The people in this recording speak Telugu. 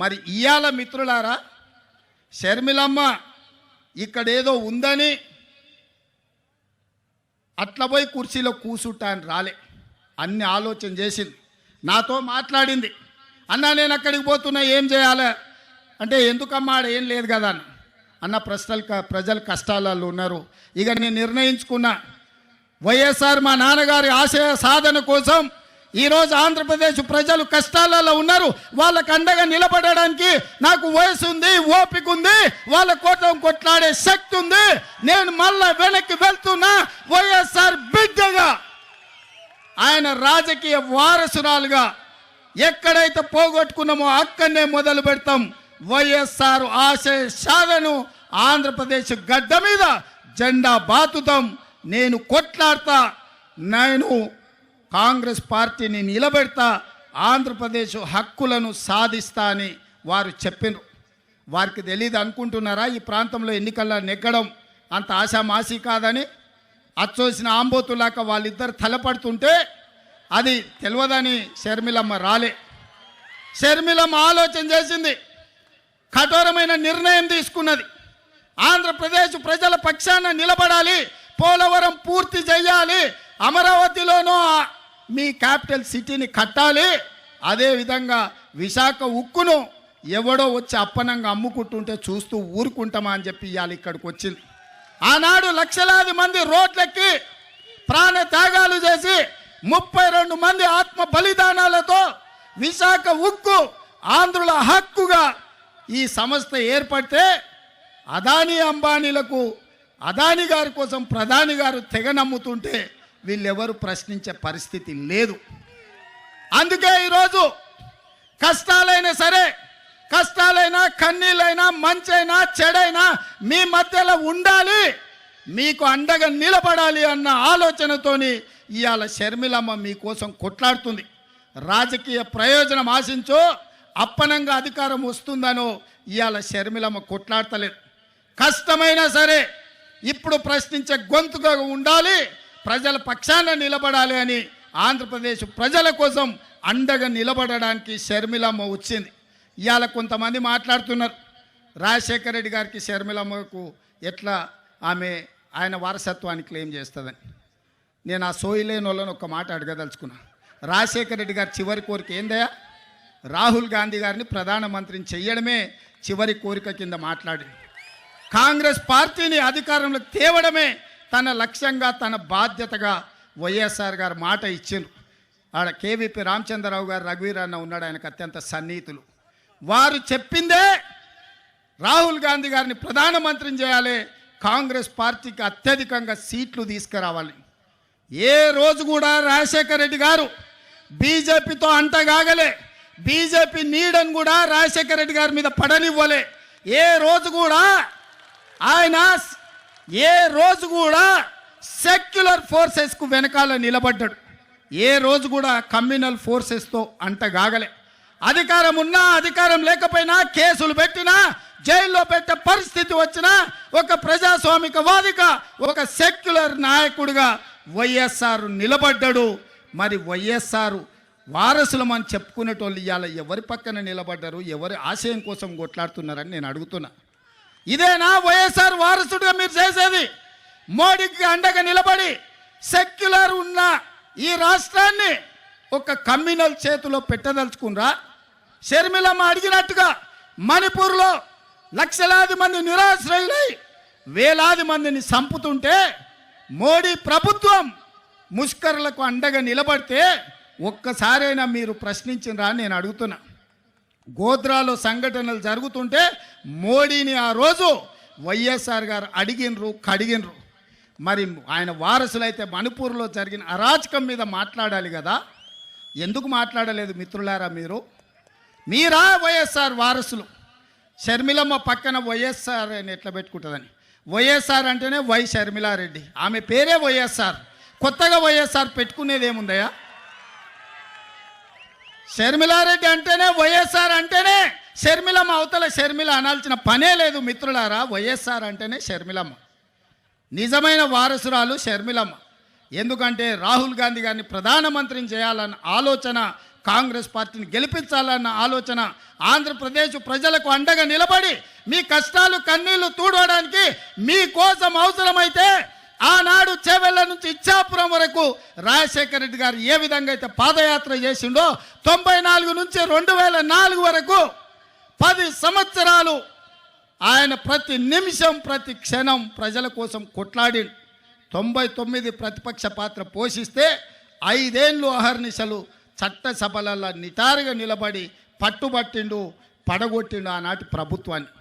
మరి ఇయాల మిత్రులారా షర్మిలమ్మ ఇక్కడేదో ఉందని అట్లా పోయి కుర్చీలో కూసుంటాను రాలే, అన్ని ఆలోచన చేసింది, నాతో మాట్లాడింది. అన్నా నేను అక్కడికి పోతున్నా ఏం చేయాలి అంటే, ఎందుకమ్మా ఆడ ఏం లేదు కదా అన్న ప్రజలు కష్టాలలో ఉన్నారు. ఇక నేను నిర్ణయించుకున్నా, వైఎస్ఆర్ మా నాన్నగారి ఆశయ సాధన కోసం ఈరోజు ఆంధ్రప్రదేశ్ ప్రజలు కష్టాలలో ఉన్నారు, వాళ్ళకు అండగా నిలబడడానికి నాకు వయసు ఉంది, ఓపిక ఉంది, వాళ్ళ కోసం కొట్లాడే శక్తి ఉంది. నేను మళ్ళా వెనక్కి వెళ్తున్నా, వైఎస్ఆర్ బిడ్డగా, ఆయన రాజకీయ వారసురాలుగా ఎక్కడైతే పోగొట్టుకున్నామో అక్కడనే మొదలు పెడతాం. వైఎస్ఆర్ ఆశయ సాధను ఆంధ్రప్రదేశ్ గడ్డ మీద జెండా బాతుతాం. నేను కొట్లాడతా, నేను కాంగ్రెస్ పార్టీని నిలబెడతా, ఆంధ్రప్రదేశ్ హక్కులను సాధిస్తా అని వారు చెప్పినారు. వారికి తెలియదు అనుకుంటున్నారా ఈ ప్రాంతంలో ఎన్నికల్లో నెగ్గడం అంత ఆశామాసి కాదని? అచ్చోసిన ఆంబోతులాక వాళ్ళిద్దరు తలపడుతుంటే అది తెలియదని షర్మిలమ్మ రాలే. షర్మిలమ్మ ఆలోచన చేసింది, కఠోరమైన నిర్ణయం తీసుకున్నది. ఆంధ్రప్రదేశ్ ప్రజల పక్షాన నిలబడాలి, పోలవరం పూర్తి చేయాలి, అమరావతిలోనూ మీ క్యాపిటల్ సిటీని కట్టాలి, అదేవిధంగా విశాఖ ఉక్కును ఎవడో వచ్చి అప్పనంగా అమ్ముకుంటుంటే చూస్తూ ఊరుకుంటామా అని చెప్పి ఇవాళ ఇక్కడికి వచ్చింది. ఆనాడు లక్షలాది మంది రోడ్లెక్కి ప్రాణ త్యాగాలు చేసి 32 మంది ఆత్మ బలిదానాలతో విశాఖ ఉక్కు ఆంధ్రుల హక్కుగా ఈ సంస్థ ఏర్పడితే అదానీ అంబానీలకు, అదానీ గారి కోసం ప్రధాని గారు తెగ నమ్ముతుంటే వీళ్ళెవరు ప్రశ్నించే పరిస్థితి లేదు. అందుకే ఈరోజు కష్టాలైనా సరే, కష్టాలైనా కన్నీళ్ళైనా మంచైనా చెడైనా మీ మధ్యలో ఉండాలి, మీకు అండగా నిలబడాలి అన్న ఆలోచనతోని ఇవాళ షర్మిలమ్మ మీకోసం కొట్లాడుతుంది. రాజకీయ ప్రయోజనం ఆశించో అప్పనంగా అధికారం వస్తుందనో ఇవాళ షర్మిలమ్మ కొట్లాడతలేదు. కష్టమైనా సరే ఇప్పుడు ప్రశ్నించే గొంతుగా ఉండాలి, ప్రజల పక్షాన నిలబడాలి అని ఆంధ్రప్రదేశ్ ప్రజల కోసం అండగా నిలబడడానికి షర్మిలమ్మ వచ్చింది. ఇవాళ కొంతమంది మాట్లాడుతున్నారు, రాజశేఖర రెడ్డి గారికి షర్మిలమ్మకు ఎట్లా ఆయన వారసత్వాన్ని క్లెయిమ్ చేస్తుందని. నేను ఆ సోయిలేని వాళ్ళని ఒక మాట అడగదలుచుకున్నా. రాజశేఖర రెడ్డి గారి చివరి కోరిక ఏందయ్యా? రాహుల్ గాంధీ గారిని ప్రధానమంత్రిని చెయ్యడమే చివరి కోరిక కింద మాట్లాడి, కాంగ్రెస్ పార్టీని అధికారంలోకి తేవడమే తన లక్ష్యంగా, తన బాధ్యతగా వైఎస్ఆర్ గారు మాట ఇచ్చిండ్రు. ఆడ కేవీపీ రామచంద్రరావు గారు, రఘువీర్ అన్న ఉన్నాడు, ఆయనకు అత్యంత సన్నిహితులు. వారు చెప్పిందే రాహుల్ గాంధీ గారిని ప్రధానమంత్రిని చేయాలి, కాంగ్రెస్ పార్టీకి అత్యధికంగా సీట్లు తీసుకురావాలి. ఏ రోజు కూడా రాజశేఖర రెడ్డి గారు బీజేపీతో అంటగాగలే, బీజేపీ నీడని కూడా రాజశేఖర రెడ్డి గారి మీద పడనివ్వలే. ఏ రోజు కూడా సెక్యులర్ ఫోర్సెస్కు వెనకాల నిలబడ్డాడు. ఏ రోజు కూడా కమ్యూనల్ ఫోర్సెస్తో అంటగాగలే. అధికారం ఉన్నా అధికారం లేకపోయినా, కేసులు పెట్టినా, జైల్లో పెట్టే పరిస్థితి వచ్చినా, ఒక ప్రజాస్వామికవాదిగా, ఒక సెక్యులర్ నాయకుడిగా వైఎస్ఆర్ నిలబడ్డాడు. మరి వైఎస్ఆర్ వారసులమని చెప్పుకునేటోళ్ళు ఇవాళ ఎవరి పక్కన నిలబడ్డారు, ఎవరి ఆశయం కోసం కొట్లాడుతున్నారని నేను అడుగుతున్నా. ఇదేనా వైఎస్ఆర్ వారసుడిగా మీరు చేసేది? మోడీకి అండగా నిలబడి సెక్యులర్ ఉన్న ఈ రాష్ట్రాన్ని ఒక కమ్యూనల్ చేతిలో పెట్టదలుచుకున్నారా? షర్మిలమ్మ అడిగినట్టుగా మణిపూర్లో లక్షలాది మంది నిరాశ్రయులై వేలాది మందిని చంపుతుంటే మోడీ ప్రభుత్వం ముష్కరులకు అండగా నిలబడితే ఒక్కసారైనా మీరు ప్రశ్నించినరా నేను అడుగుతున్నా. గోద్రాలో సంఘటనలు జరుగుతుంటే మోడీని ఆ రోజు వైఎస్ఆర్ గారు అడిగినరు, కడిగినరు. మరి ఆయన వారసులైతే మణిపూర్లో జరిగిన అరాచకం మీద మాట్లాడాలి కదా, ఎందుకు మాట్లాడలేదు మిత్రులారా? మీరా వైఎస్ఆర్ వారసులు? షర్మిలమ్మ పక్కన వైఎస్ఆర్ అని ఎట్లా పెట్టుకుంటుందని, వైఎస్ఆర్ అంటేనే వై షర్మిలారెడ్డి, ఆమె పేరే వైఎస్ఆర్. కొత్తగా వైఎస్ఆర్ పెట్టుకునేది ఏముందయ్యా? షర్మిలారెడ్డి అంటేనే వైఎస్ఆర్ అంటేనే షర్మిలమ్మ, అవతల షర్మిల అనాల్సిన పనే లేదు మిత్రులారా. వైఎస్ఆర్ అంటేనే షర్మిలమ్మ, నిజమైన వారసురాలు షర్మిలమ్మ. ఎందుకంటే రాహుల్ గాంధీ గారిని ప్రధానమంత్రిని చేయాలన్న ఆలోచన కాంగ్రెస్ పార్టీని గెలిపించాలన్న ఆలోచన, ఆంధ్రప్రదేశ్ ప్రజలకు అండగా నిలబడి మీ కష్టాలు కన్నీళ్లు తూడవడానికి మీకోసం అవసరమైతే ఆనాడు చేవెళ్ళ నుంచి ఇచ్చాపురం వరకు రాజశేఖర రెడ్డి గారు ఏ విధంగా అయితే పాదయాత్ర చేసిండో 94 నుంచి 2004 వరకు 10 సంవత్సరాలు ఆయన ప్రతి నిమిషం ప్రతి క్షణం ప్రజల కోసం కొట్లాడి 99 ప్రతిపక్ష పాత్ర పోషిస్తే 5 ఏళ్ళు అహర్నిశలు చట్టసభలలో నిటారుగా నిలబడి పట్టుబట్టిండు, పడగొట్టిండు ఆనాటి ప్రభుత్వాన్ని.